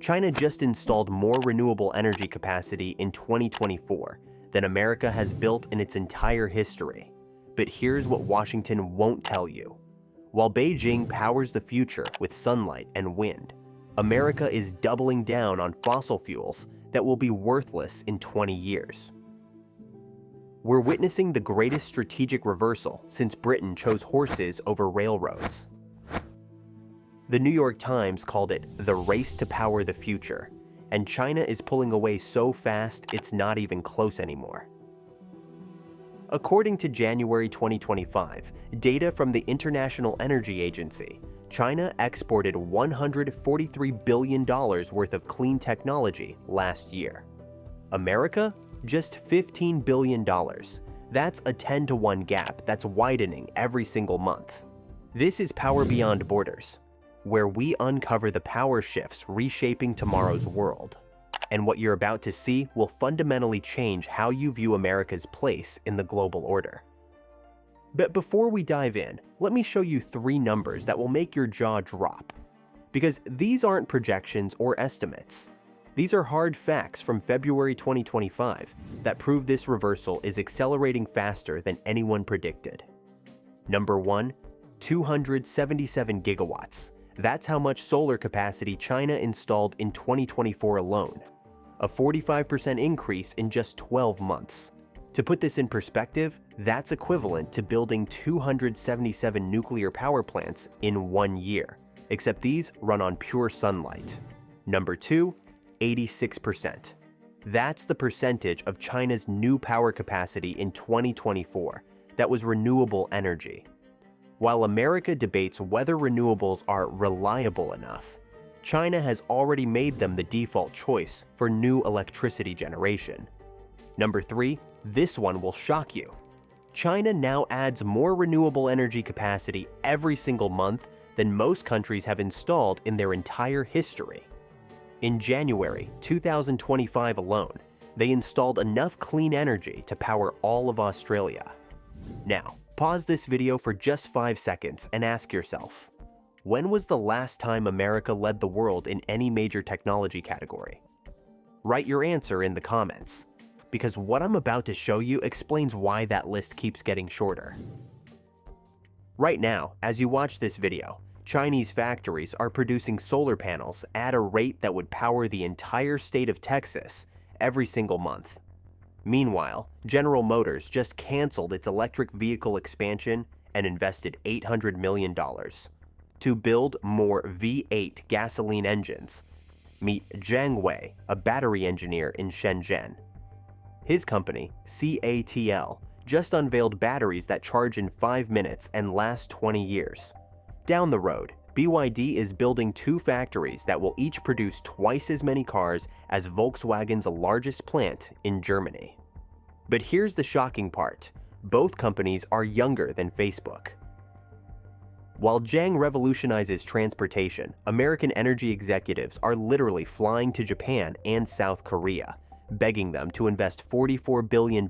China just installed more renewable energy capacity in 2024 than America has built in its entire history. But here's what Washington won't tell you. While Beijing powers the future with sunlight and wind, America is doubling down on fossil fuels that will be worthless in 20 years. We're witnessing the greatest strategic reversal since Britain chose horses over railroads. The New York Times called it the race to power the future, and China is pulling away so fast it's not even close anymore. According to January 2025, data from the International Energy Agency, China exported $143 billion worth of clean technology last year. America? Just $15 billion. That's a 10-to-1 gap that's widening every single month. This is Power Beyond Borders, where we uncover the power shifts reshaping tomorrow's world. And what you're about to see will fundamentally change how you view America's place in the global order. But before we dive in, let me show you 3 numbers that will make your jaw drop. Because these aren't projections or estimates. These are hard facts from February 2025 that prove this reversal is accelerating faster than anyone predicted. Number 1, 277 gigawatts. That's how much solar capacity China installed in 2024 alone, a 45% increase in just 12 months. To put this in perspective, that's equivalent to building 277 nuclear power plants in 1 year, except these run on pure sunlight. Number 2, 86%. That's the percentage of China's new power capacity in 2024 that was renewable energy. While America debates whether renewables are reliable enough, China has already made them the default choice for new electricity generation. Number 3, this one will shock you. China now adds more renewable energy capacity every single month than most countries have installed in their entire history. In January 2025 alone, they installed enough clean energy to power all of Australia. Now, pause this video for just 5 seconds and ask yourself, when was the last time America led the world in any major technology category? Write your answer in the comments, because what I'm about to show you explains why that list keeps getting shorter. Right now, as you watch this video, Chinese factories are producing solar panels at a rate that would power the entire state of Texas every single month. Meanwhile, General Motors just canceled its electric vehicle expansion and invested $800 million to build more V8 gasoline engines. Meet Zhang Wei, a battery engineer in Shenzhen. His company, CATL, just unveiled batteries that charge in 5 minutes and last 20 years. Down the road, BYD is building 2 factories that will each produce twice as many cars as Volkswagen's largest plant in Germany. But here's the shocking part. Both companies are younger than Facebook. While Zhang revolutionizes transportation, American energy executives are literally flying to Japan and South Korea, begging them to invest $44 billion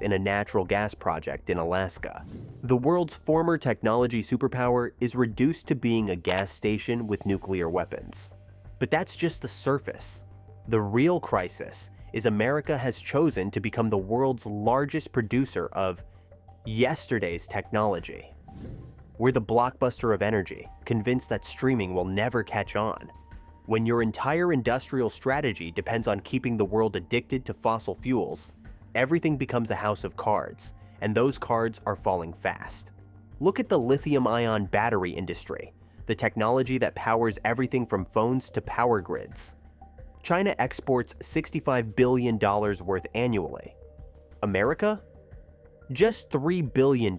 in a natural gas project in Alaska. The world's former technology superpower is reduced to being a gas station with nuclear weapons. But that's just the surface. The real crisis is America has chosen to become the world's largest producer of yesterday's technology. We're the blockbuster of energy, convinced that streaming will never catch on. When your entire industrial strategy depends on keeping the world addicted to fossil fuels, everything becomes a house of cards, and those cards are falling fast. Look at the lithium-ion battery industry, the technology that powers everything from phones to power grids. China exports $65 billion worth annually. America? Just $3 billion.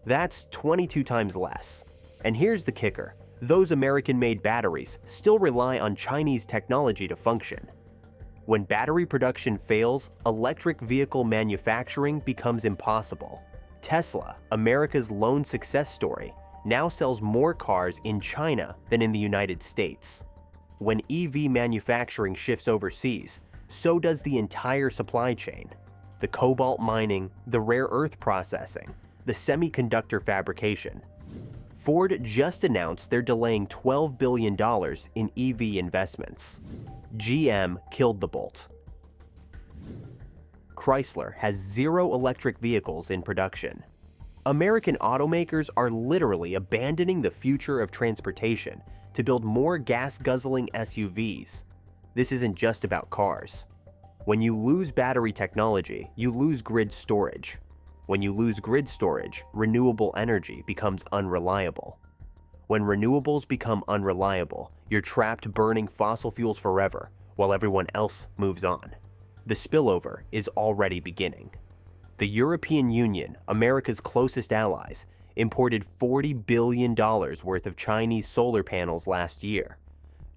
That's 22 times less. And here's the kicker. Those American-made batteries still rely on Chinese technology to function. When battery production fails, electric vehicle manufacturing becomes impossible. Tesla, America's lone success story, now sells more cars in China than in the United States. When EV manufacturing shifts overseas, so does the entire supply chain. The cobalt mining, the rare earth processing, the semiconductor fabrication. Ford just announced they're delaying $12 billion in EV investments. GM killed the Bolt. Chrysler has 0 electric vehicles in production. American automakers are literally abandoning the future of transportation to build more gas-guzzling SUVs. This isn't just about cars. When you lose battery technology, you lose grid storage. When you lose grid storage, renewable energy becomes unreliable. When renewables become unreliable, you're trapped burning fossil fuels forever while everyone else moves on. The spillover is already beginning. The European Union, America's closest allies, imported $40 billion worth of Chinese solar panels last year.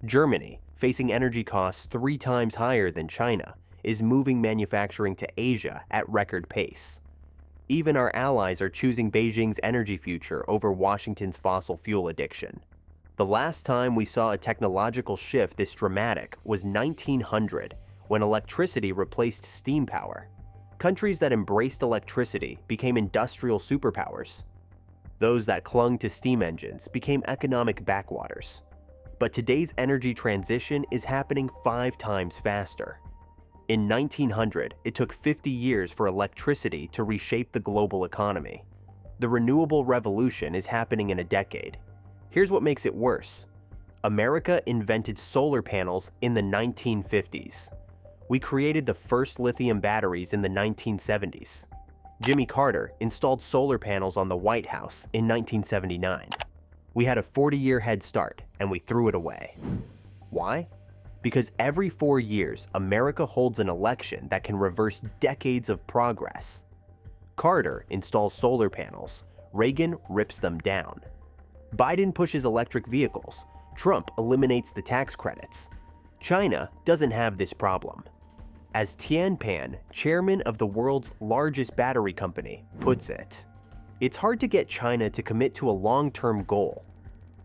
Germany, facing energy costs 3 times higher than China, is moving manufacturing to Asia at record pace. Even our allies are choosing Beijing's energy future over Washington's fossil fuel addiction. The last time we saw a technological shift this dramatic was 1900, when electricity replaced steam power. Countries that embraced electricity became industrial superpowers. Those that clung to steam engines became economic backwaters. But today's energy transition is happening 5 times faster. In 1900, it took 50 years for electricity to reshape the global economy. The renewable revolution is happening in a decade. Here's what makes it worse. America invented solar panels in the 1950s. We created the first lithium batteries in the 1970s. Jimmy Carter installed solar panels on the White House in 1979. We had a 40-year head start, and we threw it away. Why? Because every 4 years, America holds an election that can reverse decades of progress. Carter installs solar panels, Reagan rips them down. Biden pushes electric vehicles, Trump eliminates the tax credits. China doesn't have this problem. As Tianpan, chairman of the world's largest battery company, puts it, it's hard to get China to commit to a long-term goal.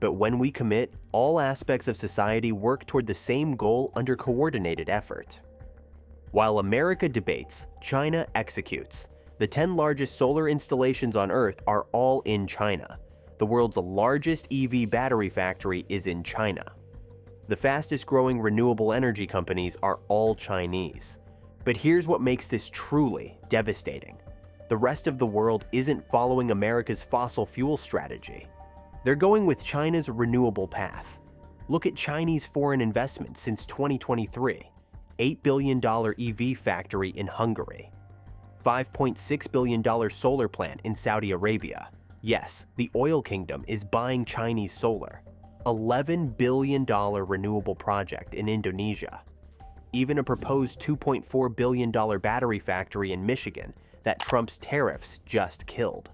But when we commit, all aspects of society work toward the same goal under coordinated effort. While America debates, China executes. The 10 largest solar installations on Earth are all in China. The world's largest EV battery factory is in China. The fastest growing renewable energy companies are all Chinese. But here's what makes this truly devastating. The rest of the world isn't following America's fossil fuel strategy. They're going with China's renewable path. Look at Chinese foreign investment since 2023. $8 billion EV factory in Hungary. $5.6 billion solar plant in Saudi Arabia. Yes, the oil kingdom is buying Chinese solar. $11 billion renewable project in Indonesia. Even a proposed $2.4 billion battery factory in Michigan that Trump's tariffs just killed.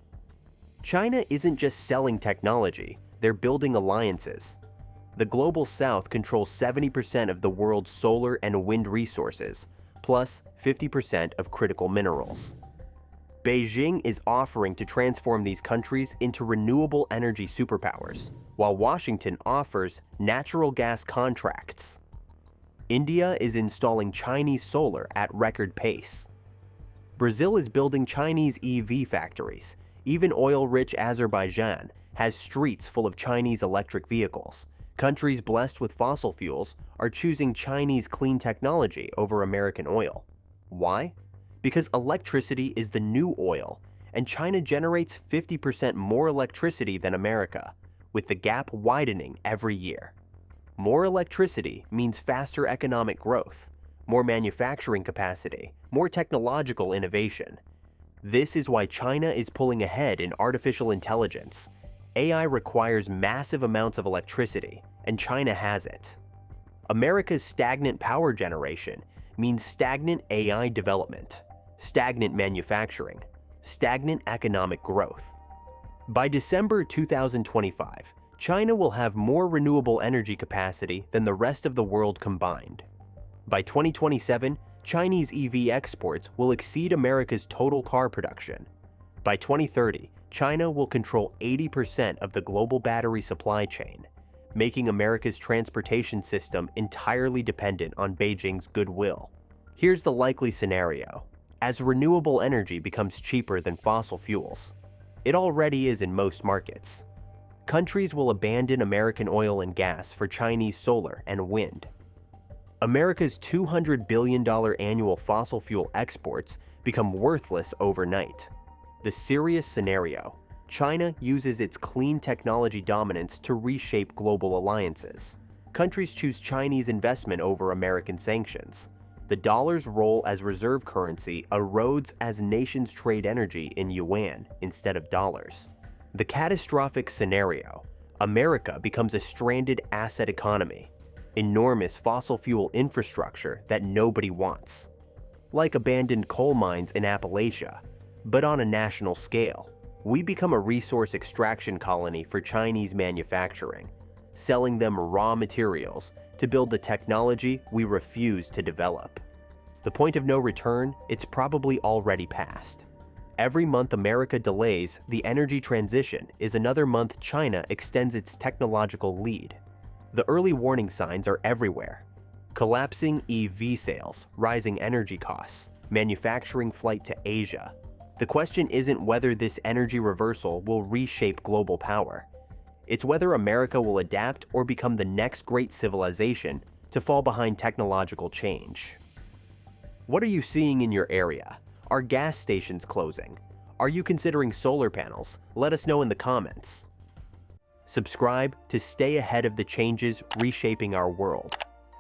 China isn't just selling technology, they're building alliances. The Global South controls 70% of the world's solar and wind resources, plus 50% of critical minerals. Beijing is offering to transform these countries into renewable energy superpowers, while Washington offers natural gas contracts. India is installing Chinese solar at record pace. Brazil is building Chinese EV factories. Even oil-rich Azerbaijan has streets full of Chinese electric vehicles. Countries blessed with fossil fuels are choosing Chinese clean technology over American oil. Why? Because electricity is the new oil, and China generates 50% more electricity than America, with the gap widening every year. More electricity means faster economic growth, more manufacturing capacity, more technological innovation. This is why China is pulling ahead in artificial intelligence. AI requires massive amounts of electricity, and China has it. America's stagnant power generation means stagnant AI development, stagnant manufacturing, stagnant economic growth. By December 2025, China will have more renewable energy capacity than the rest of the world combined. By 2027, Chinese EV exports will exceed America's total car production. By 2030, China will control 80% of the global battery supply chain, making America's transportation system entirely dependent on Beijing's goodwill. Here's the likely scenario. As renewable energy becomes cheaper than fossil fuels, it already is in most markets, countries will abandon American oil and gas for Chinese solar and wind. America's $200 billion annual fossil fuel exports become worthless overnight. The serious scenario: China uses its clean technology dominance to reshape global alliances. Countries choose Chinese investment over American sanctions. The dollar's role as reserve currency erodes as nations trade energy in yuan instead of dollars. The catastrophic scenario: America becomes a stranded asset economy. Enormous fossil fuel infrastructure that nobody wants. Like abandoned coal mines in Appalachia, but on a national scale. We become a resource extraction colony for Chinese manufacturing, selling them raw materials to build the technology we refuse to develop. The point of no return, it's probably already passed. Every month America delays the energy transition is another month China extends its technological lead. The early warning signs are everywhere. Collapsing EV sales, rising energy costs, manufacturing flight to Asia. The question isn't whether this energy reversal will reshape global power. It's whether America will adapt or become the next great civilization to fall behind technological change. What are you seeing in your area? Are gas stations closing? Are you considering solar panels? Let us know in the comments. Subscribe to stay ahead of the changes reshaping our world.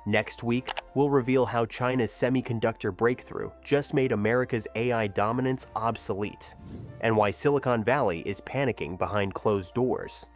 Next week, we'll reveal how China's semiconductor breakthrough just made America's AI dominance obsolete, and why Silicon Valley is panicking behind closed doors.